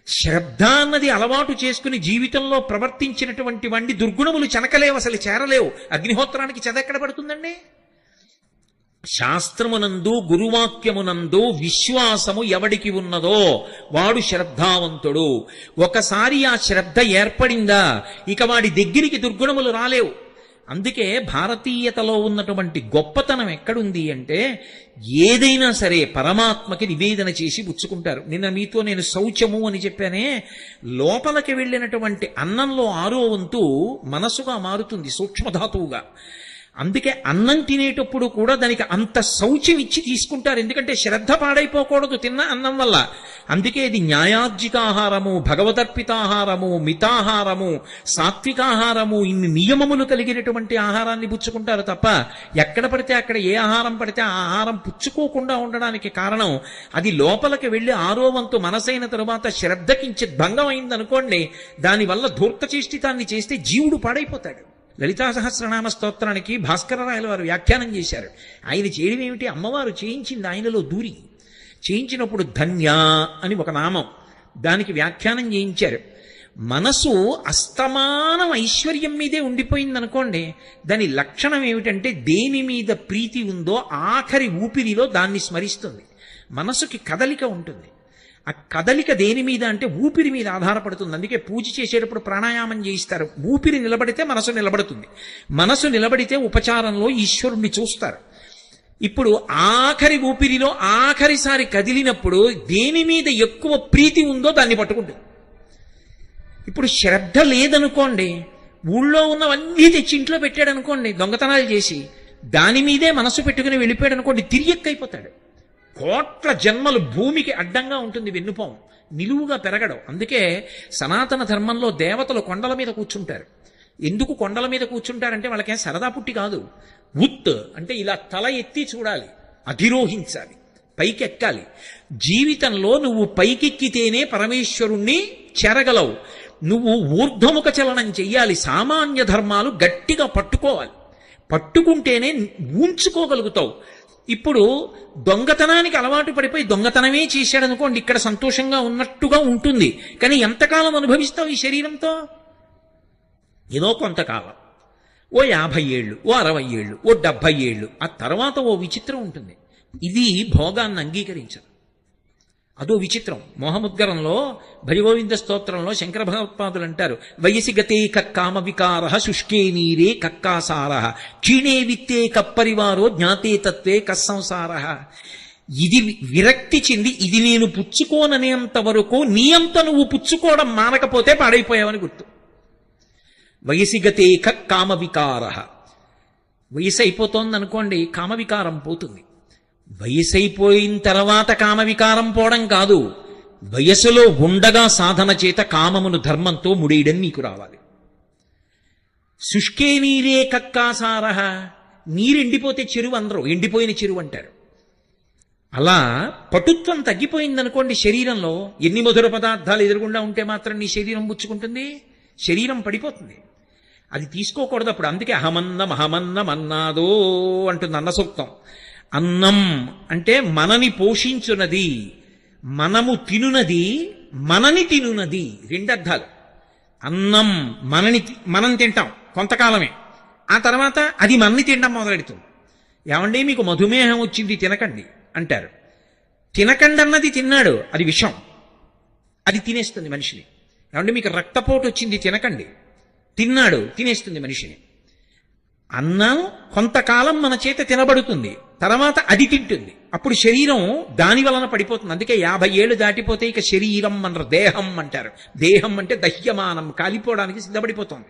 Speaker 1: శ్రద్ధ అన్నది అలవాటు చేసుకుని జీవితంలో ప్రవర్తించినటువంటి వాడిని దుర్గుణములు చెనకలేవు, అసలు చేరలేవు. అగ్నిహోత్రానికి చెదెక్కడ పడుతుందండి? శాస్త్రమునందు గురువాక్యమునందు విశ్వాసము ఎవడికి ఉన్నదో వాడు శ్రద్ధావంతుడు. ఒకసారి ఆ శ్రద్ధ ఏర్పడిందా ఇక వాడి దగ్గరికి దుర్గుణములు రాలేవు. అందుకే భారతీయతలో ఉన్నటువంటి గొప్పతనం ఎక్కడుంది అంటే ఏదైనా సరే పరమాత్మకి నివేదన చేసి పుచ్చుకుంటారు. నిన్న మీతో నేను శౌచము అని చెప్పానే, లోపలికి వెళ్ళినటువంటి అన్నంలో 6వ వంతు మనసుగా మారుతుంది, సూక్ష్మధాతువుగా. అందుకే అన్నం తినేటప్పుడు కూడా దానికి అంత శౌచ్యం ఇచ్చి తీసుకుంటారు, ఎందుకంటే శ్రద్ధ పాడైపోకూడదు తిన్న అన్నం వల్ల. అందుకే ఇది న్యాయార్జికాహారము, భగవదర్పితాహారము, మితాహారము, సాత్వికాహారము, ఇన్ని నియమములు కలిగినటువంటి ఆహారాన్ని పుచ్చుకుంటారు తప్ప ఎక్కడ పడితే అక్కడ ఏ ఆహారం పడితే ఆ ఆహారం పుచ్చుకోకుండా ఉండడానికి కారణం అది లోపలికి వెళ్ళి 6వ వంతు మనసైన తరువాత శ్రద్ధకించి భంగం అయిందనుకోండి, దానివల్ల ధూర్తచేష్టితాన్ని చేస్తే జీవుడు పాడైపోతాడు. లలితా సహస్రనామ స్తోత్రానికి భాస్కరరాయల వారు వ్యాఖ్యానం చేశారు. ఆయన చేయడం ఏమిటి, అమ్మవారు చేయించింది ఆయనలో దూరి. చేయించినప్పుడు ధన్య అని ఒక నామం, దానికి వ్యాఖ్యానం చేయించారు. మనసు అస్తమానం ఐశ్వర్యం మీదే ఉండిపోయిందనుకోండి, దాని లక్షణం ఏమిటంటే దేని మీద ప్రీతి ఉందో ఆఖరి ఊపిరిలో దాన్ని స్మరిస్తుంది. మనసుకి కదలిక ఉంటుంది. ఆ కదలిక దేని మీద అంటే ఊపిరి మీద ఆధారపడుతుంది. అందుకే పూజ చేసేటప్పుడు ప్రాణాయామం చేయిస్తారు. ఊపిరి నిలబడితే మనసు నిలబడుతుంది, మనసు నిలబడితే ఉపచారంలో ఈశ్వరుణ్ణి చూస్తారు. ఇప్పుడు ఆఖరి ఊపిరిలో ఆఖరిసారి కదిలినప్పుడు దేని మీద ఎక్కువ ప్రీతి ఉందో దాన్ని పట్టుకుంటుంది. ఇప్పుడు శ్రద్ధ లేదనుకోండి, ఊళ్ళో ఉన్నవన్నీ తెచ్చి ఇంట్లో పెట్టాడు అనుకోండి, దొంగతనాలు చేసి దాని మీదే మనసు పెట్టుకుని వెళ్ళిపోయాడు అనుకోండి, తిరియక్కైపోతాడు. కోట్ల జన్మలు భూమికి అడ్డంగా ఉంటుంది వెన్నుపాము, నిలువుగా పెరగడం. అందుకే సనాతన ధర్మంలో దేవతలు కొండల మీద కూర్చుంటారు. ఎందుకు కొండల మీద కూర్చుంటారంటే వాళ్ళకేం సరదా పుట్టి కాదు. ఉత్ అంటే ఇలా తల ఎత్తి చూడాలి, అధిరోహించాలి, పైకెక్కాలి. జీవితంలో నువ్వు పైకెక్కితేనే పరమేశ్వరుణ్ణి చేరగలవు. నువ్వు ఊర్ధ్వముఖ చలనం చెయ్యాలి. సామాన్య ధర్మాలు గట్టిగా పట్టుకోవాలి, పట్టుకుంటేనే ఉంచుకోగలుగుతావు. ఇప్పుడు దొంగతనానికి అలవాటు పడిపోయి దొంగతనమే చేశాడనుకోండి, ఇక్కడ సంతోషంగా ఉన్నట్టుగా ఉంటుంది, కానీ ఎంతకాలం అనుభవిస్తావు ఈ శరీరంతో? ఏదో కొంతకాలం, ఓ 50 ఏళ్ళు, ఓ 60 ఏళ్ళు, ఓ 70 ఏళ్ళు, ఆ తర్వాత ఓ విచిత్రం ఉంటుంది. ఇది భోగాన్ని అంగీకరించదు, అదో విచిత్రం. మోహముద్గరంలో భజగోవింద స్తోత్రంలో శంకర భగవత్పాదులు అంటారు, వయసి గతే కక్కామ వికార శుష్కే నీరే కక్కాసార క్షీణే విత్తే కప్పరివారో జ్ఞాతే తత్వే కస్సంసార. ఇది విరక్తి చెంది ఇది నేను పుచ్చుకోననేంత వరకు నీ అంత నువ్వు పుచ్చుకోవడం మానకపోతే పాడైపోయావని గుర్తు. వయసి గతే కక్కామ వికార, వయసు అయిపోతోందనుకోండి కామవికారం పోతుంది. వయసైపోయిన తర్వాత కామవికారం పోవడం కాదు, వయసులో ఉండగా సాధన చేత కామమును ధర్మంతో ముడియడం నీకు రావాలి. శుష్కే నీరే కక్కాసారహ, నీరు ఎండిపోతే చెరువు అందరూ ఎండిపోయిన చెరువు అంటారు. అలా పటుత్వం తగ్గిపోయిందనుకోండి శరీరంలో, ఎన్ని మధుర పదార్థాలు ఎదురుగుండా ఉంటే మాత్రం నీ శరీరం పుచ్చుకుంటుంది, శరీరం పడిపోతుంది. అది తీసుకోకూడదు అప్పుడు. అందుకే అహమన్నమన్నాదో అంటుంది అన్న సూక్తం. అన్నం అంటే మనని పోషించున్నది, మనము తినునది, మనని తినునది. రెండర్థాలు. అన్నం మనం తింటాం కొంతకాలమే, ఆ తర్వాత అది మనని తినడం మొదలెడుతుంది. ఏమండి మీకు మధుమేహం వచ్చింది తినకండి అంటారు. తినకండి అన్నది తిన్నాడు, అది విషం, అది తినేస్తుంది మనిషిని. ఏమంటే మీకు రక్తపోటు వచ్చింది తినకండి, తిన్నాడు, తినేస్తుంది మనిషిని. అన్నం కొంతకాలం మన చేత తినబడుతుంది, తర్వాత అది తింటుంది, అప్పుడు శరీరం దాని వలన పడిపోతుంది. అందుకే 50 ఏళ్ళు దాటిపోతే ఇక శరీరం అనరు, దేహం అంటారు. దేహం అంటే దహ్యమానం, కాలిపోవడానికి సిద్ధపడిపోతుంది.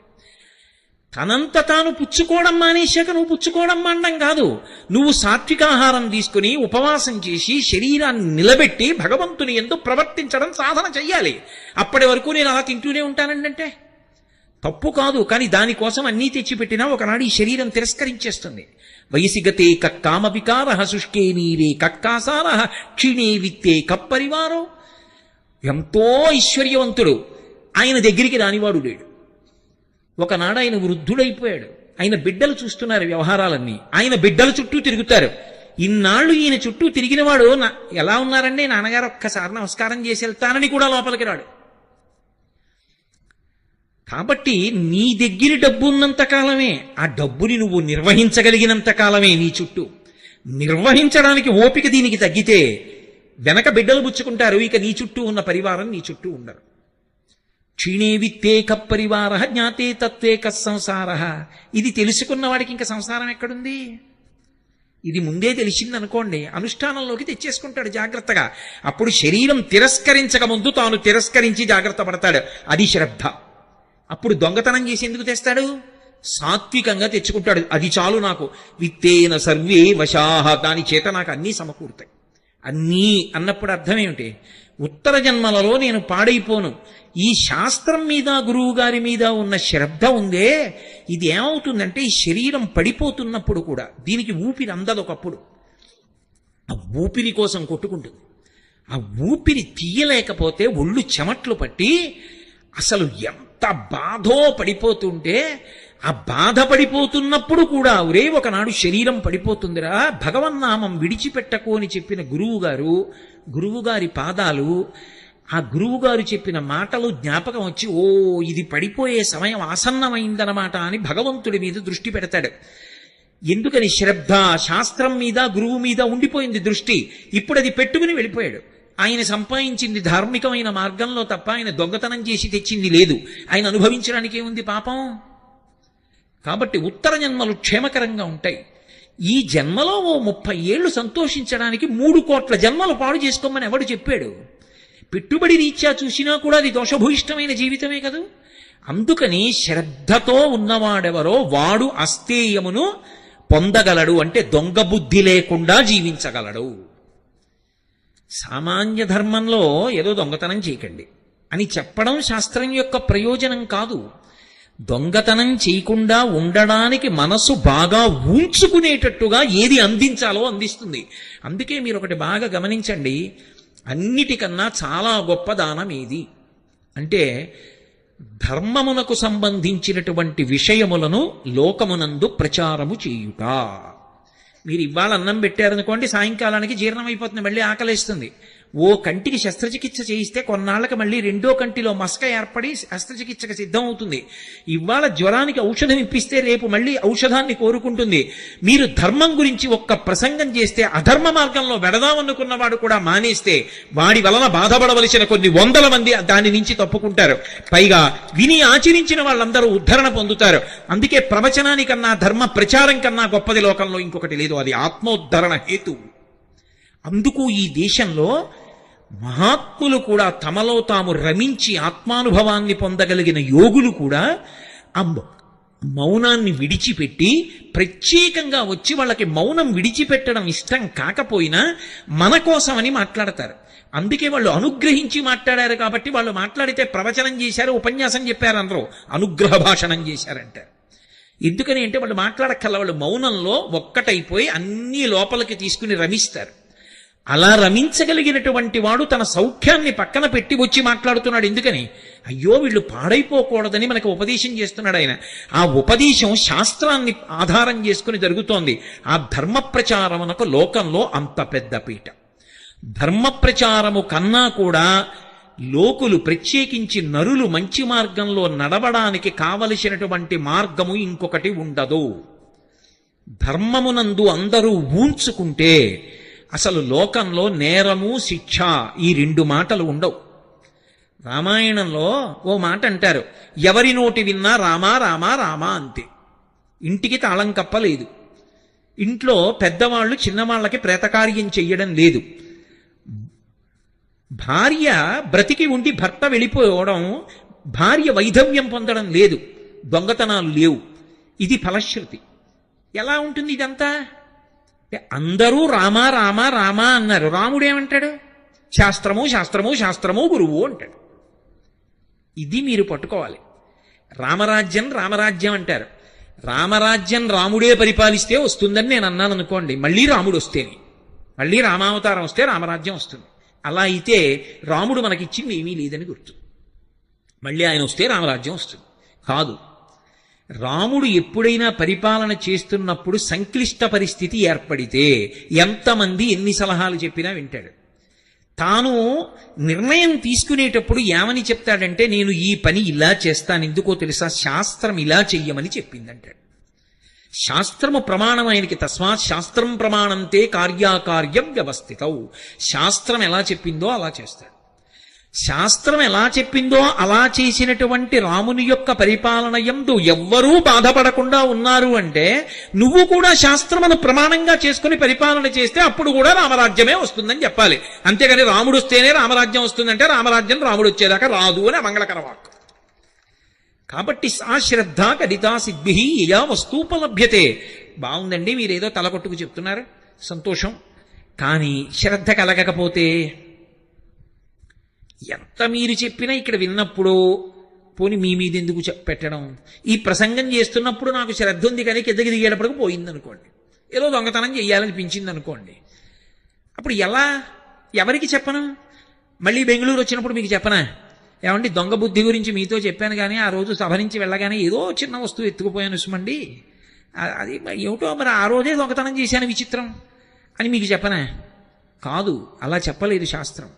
Speaker 1: తనంత తాను పుచ్చుకోవడం మానేశాక నువ్వు పుచ్చుకోవడం మానడం కాదు, నువ్వు సాత్వికాహారం తీసుకుని ఉపవాసం చేసి శరీరాన్ని నిలబెట్టి భగవంతుని యందు ప్రవర్తించడం సాధన చెయ్యాలి. అప్పటి వరకు నేను అలా తింటూనే ఉంటానండి అంటే తప్పు కాదు. కానీ దానికోసం అన్నీ తెచ్చిపెట్టినా ఒకనాడు ఈ శరీరం తిరస్కరించేస్తుంది. వయసిగతే కక్కామ వికార శుష్కే నీరే కక్కాసార క్షీణే విత్తే కప్పరివారో. ఎంతో ఐశ్వర్యవంతుడు, ఆయన దగ్గరికి రానివాడు లేడు. ఒకనాడు ఆయన వృద్ధుడైపోయాడు, ఆయన బిడ్డలు చూస్తున్నారు వ్యవహారాలన్నీ, ఆయన బిడ్డల చుట్టూ తిరుగుతారు. ఇన్నాళ్ళు ఈయన చుట్టూ తిరిగినవాడు ఎలా ఉన్నారండి, నాన్నగారు ఒక్కసారి నమస్కారం చేసి వెళ్తానని కూడా లోపలికి రాడు. కాబట్టి నీ దగ్గర డబ్బు ఉన్నంత కాలమే, ఆ డబ్బుని నువ్వు నిర్వహించగలిగినంత కాలమే నీ చుట్టూ. నిర్వహించడానికి ఓపిక దీనికి తగ్గితే వెనక బిడ్డలు పుచ్చుకుంటారు, ఇక నీ చుట్టూ ఉన్న పరివారం నీ చుట్టూ ఉండరు. క్షీణే విత్తే కప్పరివార జ్ఞాతే తత్వే కస్సంసార. ఇది తెలుసుకున్న వాడికి ఇంకా సంసారం ఎక్కడుంది? ఇది ముందే తెలిసిందనుకోండి, అనుష్ఠానంలోకి తెచ్చేసుకుంటాడు జాగ్రత్తగా. అప్పుడు శరీరం తిరస్కరించక ముందు తాను తిరస్కరించి జాగ్రత్త పడతాడు, అది శ్రద్ధ. అప్పుడు దొంగతనం చేసి ఎందుకు తెస్తాడు? సాత్వికంగా తెచ్చుకుంటాడు, అది చాలు నాకు. విత్తేన సర్వే వశాహ, దాని చేత నాకు అన్నీ సమకూరుతాయి. అన్నీ అన్నప్పుడు అర్థం ఏమిటి? ఉత్తర జన్మలలో నేను పాడైపోను. ఈ శాస్త్రం మీద గురువు గారి మీద ఉన్న శ్రద్ధ ఉందే, ఇది ఏమవుతుందంటే ఈ శరీరం పడిపోతున్నప్పుడు కూడా దీనికి ఊపిరి అందదు. ఒకప్పుడు ఆ ఊపిరి కోసం కొట్టుకుంటుంది. ఆ ఊపిరి తీయలేకపోతే ఒళ్ళు చెమట్లు పట్టి అసలు ఎంత బాధో పడిపోతుంటే, ఆ బాధపడిపోతున్నప్పుడు కూడా ఒరే ఒకనాడు శరీరం పడిపోతుందిరా, భగవన్నామం విడిచిపెట్టకు అని చెప్పిన గురువుగారి పాదాలు, ఆ గురువుగారు చెప్పిన మాటలు జ్ఞాపకం వచ్చి, ఓ ఇది పడిపోయే సమయం ఆసన్నమైందనమాట అని భగవంతుడి మీద దృష్టి పెడతాడు. ఎందుకని? శ్రద్ధ, శాస్త్రం మీద గురువు మీద ఉండిపోయింది దృష్టి. ఇప్పుడు అది పెట్టుకుని వెళ్ళిపోయాడు. ఆయన సంపాదించింది ధార్మికమైన మార్గంలో తప్ప ఆయన దొంగతనం చేసి తెచ్చింది లేదు. ఆయన అనుభవించడానికి ఏముంది పాపం? కాబట్టి ఉత్తర జన్మలు క్షేమకరంగా ఉంటాయి. ఈ జన్మలో ఓ 30 ఏళ్ళు సంతోషించడానికి 3 కోట్ల జన్మలు పాడు చేసుకోమని ఎవడు చెప్పాడు? పెట్టుబడి రీత్యా చూసినా కూడా అది దోషభూయిష్టమైన జీవితమే కదూ. అందుకని శ్రద్ధతో ఉన్నవాడెవరో వాడు అస్థేయమును పొందగలడు, అంటే దొంగ బుద్ధి లేకుండా జీవించగలడు. సామాన్య ధర్మంలో ఏదో దొంగతనం చేయకండి అని చెప్పడం శాస్త్రం యొక్క ప్రయోజనం కాదు. దొంగతనం చేయకుండా ఉండడానికి మనసు బాగా ఉంచుకునేటట్టుగా ఏది అందించాలో అందిస్తుంది. అందుకే మీరు ఒకటి బాగా గమనించండి, అన్నిటికన్నా చాలా గొప్ప దానం ఏది అంటే ధర్మమునకు సంబంధించినటువంటి విషయములను లోకమునందు ప్రచారము చేయుట. మీరు ఇవాళ అన్నం పెట్టారనుకోండి, సాయంకాలానికి జీర్ణమైపోతుంది, మళ్ళీ ఆకలేస్తుంది. ఓ కంటికి శస్త్రచికిత్స చేయిస్తే కొన్నాళ్ళకి మళ్ళీ రెండో కంటిలో మసక ఏర్పడి శస్త్రచికిత్సకు సిద్ధం అవుతుంది. ఇవాళ జ్వరానికి ఔషధం ఇప్పిస్తే రేపు మళ్ళీ ఔషధాన్ని కోరుకుంటుంది. మీరు ధర్మం గురించి ఒక్క ప్రసంగం చేస్తే అధర్మ మార్గంలో వెడదామనుకున్నవాడు కూడా మానేస్తే వాడి వలన బాధపడవలసిన కొన్ని 100 మంది దాని నుంచి తప్పుకుంటారు. పైగా విని ఆచరించిన వాళ్ళందరూ ఉద్ధరణ పొందుతారు. అందుకే ప్రవచనానికన్నా ధర్మ ప్రచారం కన్నా గొప్పది లోకంలో ఇంకొకటి లేదు. అది ఆత్మోద్ధరణ హేతు. అందుకు ఈ దేశంలో మహాత్ములు కూడా తమలో తాము రమించి ఆత్మానుభవాన్ని పొందగలిగిన యోగులు కూడా ఆ మౌనాన్ని విడిచిపెట్టి ప్రత్యేకంగా వచ్చి వాళ్ళకి మౌనం విడిచిపెట్టడం ఇష్టం కాకపోయినా మన కోసమని మాట్లాడతారు. అందుకే వాళ్ళు అనుగ్రహించి మాట్లాడారు కాబట్టి వాళ్ళు మాట్లాడితే ప్రవచనం చేశారు, ఉపన్యాసం చెప్పారు, అందరూ అనుగ్రహ భాషణం చేశారంటారు. ఎందుకని అంటే వాళ్ళు మాట్లాడక్కల, వాళ్ళు మౌనంలో ఒక్కటైపోయి అన్నీ లోపలికి తీసుకుని రమిస్తారు. అలా రమించగలిగినటువంటి వాడు తన సౌఖ్యాన్ని పక్కన పెట్టి వచ్చి మాట్లాడుతున్నాడు. ఎందుకని? అయ్యో వీళ్ళు పాడైపోకూడదని మనకు ఉపదేశం చేస్తున్నాడు ఆయన. ఆ ఉపదేశం శాస్త్రాన్ని ఆధారం చేసుకుని జరుగుతోంది. ఆ ధర్మ ప్రచారమునకు లోకంలో అంత పెద్ద పీట. ధర్మ ప్రచారము కన్నా కూడా లోకులు, ప్రత్యేకించి నరులు మంచి మార్గంలో నడవడానికి కావలసినటువంటి మార్గము ఇంకొకటి ఉండదు. ధర్మమునందు అందరూ ఊంచుకుంటే అసలు లోకంలో నేరము, శిక్ష ఈ రెండు మాటలు ఉండవు. రామాయణంలో ఓ మాట అంటారు, ఎవరి నోటి విన్నా రామా రామా రామా అంతే. ఇంటికి తాళం కప్పలేదు. ఇంట్లో పెద్దవాళ్ళు చిన్నవాళ్ళకి ప్రేతకార్యం చెయ్యడం లేదు. భార్య బ్రతికి ఉండి భర్త వెళ్ళిపోవడం, భార్య వైధవ్యం పొందడం లేదు, దొంగతనాలు లేవు. ఇది ఫలశ్రుతి. ఎలా ఉంటుంది ఇదంతా? అందరూ రామా రామా రామా అన్నారు. రాముడు ఏమంటాడు? శాస్త్రము శాస్త్రము శాస్త్రము గురువు అంటాడు. ఇది మీరు పట్టుకోవాలి. రామరాజ్యం రామరాజ్యం అంటారు. రామరాజ్యం రాముడే పరిపాలిస్తే వస్తుందని నేను అన్నాను అనుకోండి, మళ్ళీ రాముడు వస్తేనే, మళ్ళీ రామావతారం వస్తే రామరాజ్యం వస్తుంది. అలా అయితే రాముడు మనకిచ్చింది ఏమీ లేదని గుర్తు. మళ్ళీ ఆయన వస్తే రామరాజ్యం వస్తుంది కాదు. రాముడు ఎప్పుడైనా పరిపాలన చేస్తున్నప్పుడు సంక్లిష్ట పరిస్థితి ఏర్పడితే ఎంతమంది ఎన్ని సలహాలు చెప్పినా వింటాడు. తాను నిర్ణయం తీసుకునేటప్పుడు ఏమని చెప్తాడంటే, నేను ఈ పని ఇలా చేస్తాను, ఎందుకో తెలుసా, శాస్త్రం ఇలా చెయ్యమని చెప్పిందంటాడు. శాస్త్రము ప్రమాణం ఆయనకి. తస్మాత్ శాస్త్రం ప్రమాణంతే కార్యాకార్యం వ్యవస్థితౌ. శాస్త్రం ఎలా చెప్పిందో అలా చేస్తాడు. శాస్త్రం ఎలా చెప్పిందో అలా చేసినటువంటి రాముని యొక్క పరిపాలన యందు ఎవ్వరూ బాధపడకుండా ఉన్నారు అంటే, నువ్వు కూడా శాస్త్రమును ప్రమాణంగా చేసుకుని పరిపాలన చేస్తే అప్పుడు కూడా రామరాజ్యమే వస్తుందని చెప్పాలి. అంతేగాని రాముడు వస్తేనే రామరాజ్యం వస్తుందంటే రామరాజ్యం రాముడు వచ్చేదాకా రాదు అని మంగళకర వాక్కు. కాబట్టి సా శ్రద్ధ కదితా సిద్భి యా వస్తూపలభ్యతే. బాగుందండి, మీరేదో తలకొట్టుకు చెప్తున్నారు, సంతోషం. కానీ శ్రద్ధ కలగకపోతే ఎంత మీరు చెప్పినా ఇక్కడ విన్నప్పుడు పోని మీ మీద ఎందుకు పెట్టడం? ఈ ప్రసంగం చేస్తున్నప్పుడు నాకు శ్రద్ధ ఉంది కానీ కిందకి దిగేటప్పటికి పోయిందనుకోండి, ఏదో దొంగతనం చెయ్యాలనిపించింది అనుకోండి, అప్పుడు ఎలా? ఎవరికి చెప్పను? మళ్ళీ బెంగళూరు వచ్చినప్పుడు మీకు చెప్పనా, ఏమండి దొంగ బుద్ధి గురించి మీతో చెప్పాను కానీ ఆ రోజు సభ నుంచి వెళ్ళగానే ఏదో చిన్న వస్తువు ఎత్తుకుపోయాను సుమండి, అది ఏమిటో మరి ఆ రోజే దొంగతనం చేశాను విచిత్రం అని మీకు చెప్పనా? కాదు, అలా చెప్పలేదు శాస్త్రం.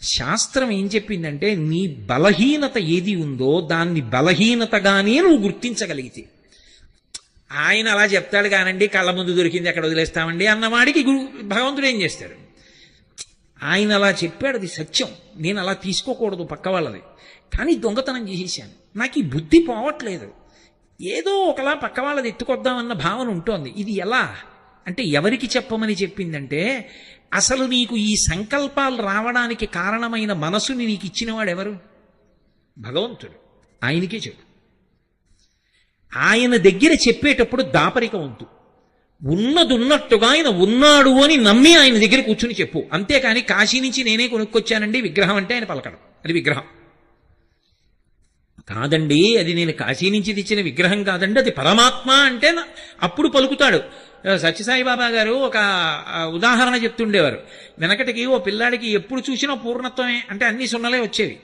Speaker 1: శాస్త్రం ఏం చెప్పిందంటే, నీ బలహీనత ఏది ఉందో దాన్ని బలహీనతగానే నువ్వు గుర్తించగలిగితే. ఆయన అలా చెప్తాడు కానండి, కళ్ళ ముందు దొరికింది ఎక్కడ వదిలేస్తామండి అన్నవాడికి భగవంతుడు ఏం చేస్తాడు? ఆయన అలా చెప్పాడు, అది సత్యం, నేను అలా తీసుకోకూడదు పక్క వాళ్ళది, కానీ దొంగతనం చేసేసాను, నాకు ఈ బుద్ధి పోవట్లేదు, ఏదో ఒకలా పక్క వాళ్ళది ఎత్తుకొద్దామన్న భావన ఉంటోంది. ఇది ఎలా అంటే, ఎవరికి చెప్పమని చెప్పిందంటే, అసలు నీకు ఈ సంకల్పాలు రావడానికి కారణమైన మనసుని నీకు ఇచ్చినవాడు ఎవరు? భగవంతుడు. ఆయనకే చెప్పు. ఆయన దగ్గర చెప్పేటప్పుడు దాపరిక వంతు, ఉన్నదున్నట్టుగా ఆయన ఉన్నాడు అని నమ్మి ఆయన దగ్గర కూర్చుని చెప్పు. అంతేకాని కాశీ నుంచి నేనే కొనుక్కొచ్చానండి విగ్రహం అంటే ఆయన పలకడం. అది విగ్రహం కాదండి, అది నేను కాశీ నుంచి తెచ్చిన విగ్రహం కాదండి, అది పరమాత్మ అంటే అప్పుడు పలుకుతాడు. సత్యసాయిబాబా గారు ఒక ఉదాహరణ చెప్తుండేవారు. వెనకటికి ఓ పిల్లాడికి ఎప్పుడు చూసినా పూర్ణత్వమే అంటే అన్ని సున్నలే వచ్చేవి.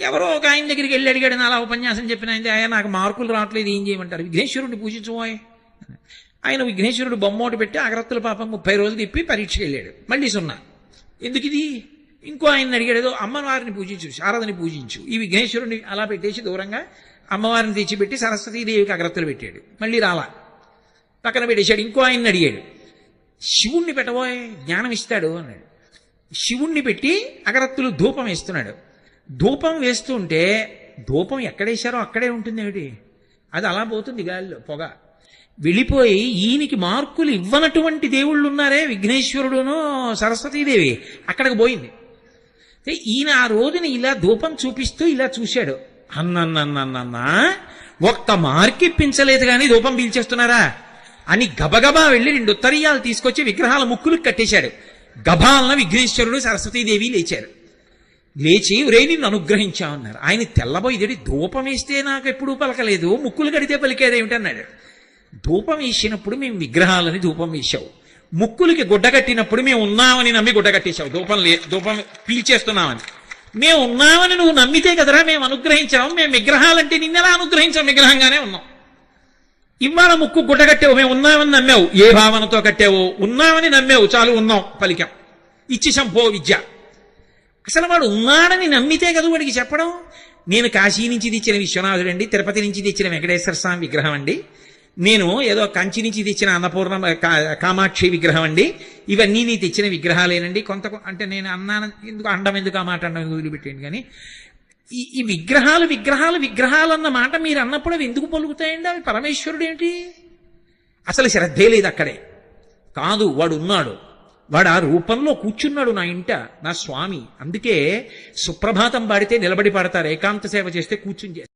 Speaker 1: ఎవరో ఒక ఆయన దగ్గరికి వెళ్ళి అడిగాడు, అలా ఉపన్యాసం చెప్పిన ఆయన, నాకు మార్కులు రావట్లేదు, ఏం చేయమంటారు? విఘ్నేశ్వరుడిని పూజించుకోయ్. ఆయన విఘ్నేశ్వరుడు బొమ్మోటి పెట్టి అగరత్తుల పాపం 30 రోజులు తిప్పి పరీక్షకి వెళ్ళాడు, మళ్ళీ సున్నా. ఎందుకు ఇది? ఇంకో ఆయన అడిగాడు, ఏదో అమ్మవారిని పూజించు, శారదని పూజించు. ఈ విఘ్నేశ్వరుడిని అలా పెట్టేసి దూరంగా అమ్మవారిని తెచ్చిపెట్టి సరస్వతీదేవికి అగరత్తులు పెట్టాడు, మళ్ళీ రాలా, పక్కన పెట్టేశాడు. ఇంకో ఆయన్ని అడిగాడు, శివుణ్ణి పెట్టబోయే జ్ఞానం ఇస్తాడు అన్నాడు. శివుణ్ణి పెట్టి అగరత్తులు ధూపం వేస్తున్నాడు. ధూపం వేస్తుంటే ధూపం ఎక్కడేశారో అక్కడే ఉంటుంది ఏమిటి, అది అలా పోతుంది గాలిలో పొగ వెళ్ళిపోయి. ఈయనకి మార్కులు ఇవ్వనటువంటి దేవుళ్ళు ఉన్నారే, విఘ్నేశ్వరుడును సరస్వతీదేవి, అక్కడికి పోయింది. ఈయన ఆ రోజున ఇలా ధూపం చూపిస్తూ ఇలా చూశాడు, అన్నన్నన్నన్నా ఒక్క మార్కు ఇప్పించలేదు కానీ ధూపం పీల్చేస్తున్నారా అని గబగబా వెళ్ళి 2 ఉత్తరీయాలు తీసుకొచ్చి విగ్రహాల ముక్కులకు కట్టేశాడు. గభాలన విఘ్నేశ్వరుడు సరస్వతీదేవి లేచారు. లేచి ఒరే నిన్ను అనుగ్రహించామన్నారు. ఆయన తెల్లబోయిదేడి, ధూపం వేస్తే నాకు ఎప్పుడూ పలకలేదు, ముక్కులు కడితే పలికేదేమిటన్నాడు. ధూపం వేసినప్పుడు మేము విగ్రహాలని ధూపం వేశావు, ముక్కులకి గుడ్డ కట్టినప్పుడు మేము ఉన్నామని నమ్మి గుడ్డ కట్టేశావు, ధూపం పీల్చేస్తున్నామని. మేము ఉన్నామని నువ్వు నమ్మితే కదరా మేము అనుగ్రహించాము. మేము విగ్రహాలంటే నిన్నెలా అనుగ్రహించాం? విగ్రహంగానే ఉన్నాం. ఇవాళ ముక్కు గుడ్డ కట్టావు, మేము ఉన్నామని నమ్మావు. ఏ భావనతో కట్టావు? ఉన్నామని నమ్మావు, చాలు ఉన్నాం పలికాం. ఇచ్చి సంపో విద్య. అసలు వాడు ఉన్నాడని నమ్మితే కదా వాడికి చెప్పడం. నేను కాశీ నుంచి తెచ్చిన విశ్వనాథుడు అండి, తిరుపతి నుంచి తెచ్చిన వెంకటేశ్వర స్వామి విగ్రహం అండి, నేను ఏదో కంచి నుంచి తెచ్చిన అన్నపూర్ణ కామాక్షి విగ్రహం అండి, ఇవన్నీ నీ తెచ్చిన విగ్రహాలేనండి. అంటే నేను అన్నాను ఎందుకు, అండం ఎందుకు, ఆ మాట అండం వదిలిపెట్టండి. కానీ ఈ విగ్రహాలు అన్న మాట మీరు అన్నప్పుడు అవి ఎందుకు పలుకుతాయండి? అవి పరమేశ్వరుడు ఏంటి? అసలు శ్రద్ధే లేదు అక్కడే. కాదు, వాడు ఉన్నాడు, వాడు ఆ రూపంలో కూర్చున్నాడు నా ఇంట, నా స్వామి. అందుకే సుప్రభాతం పాడితే నిలబడి పాడతారు, ఏకాంత సేవ చేస్తే కూర్చుని చేస్తారు.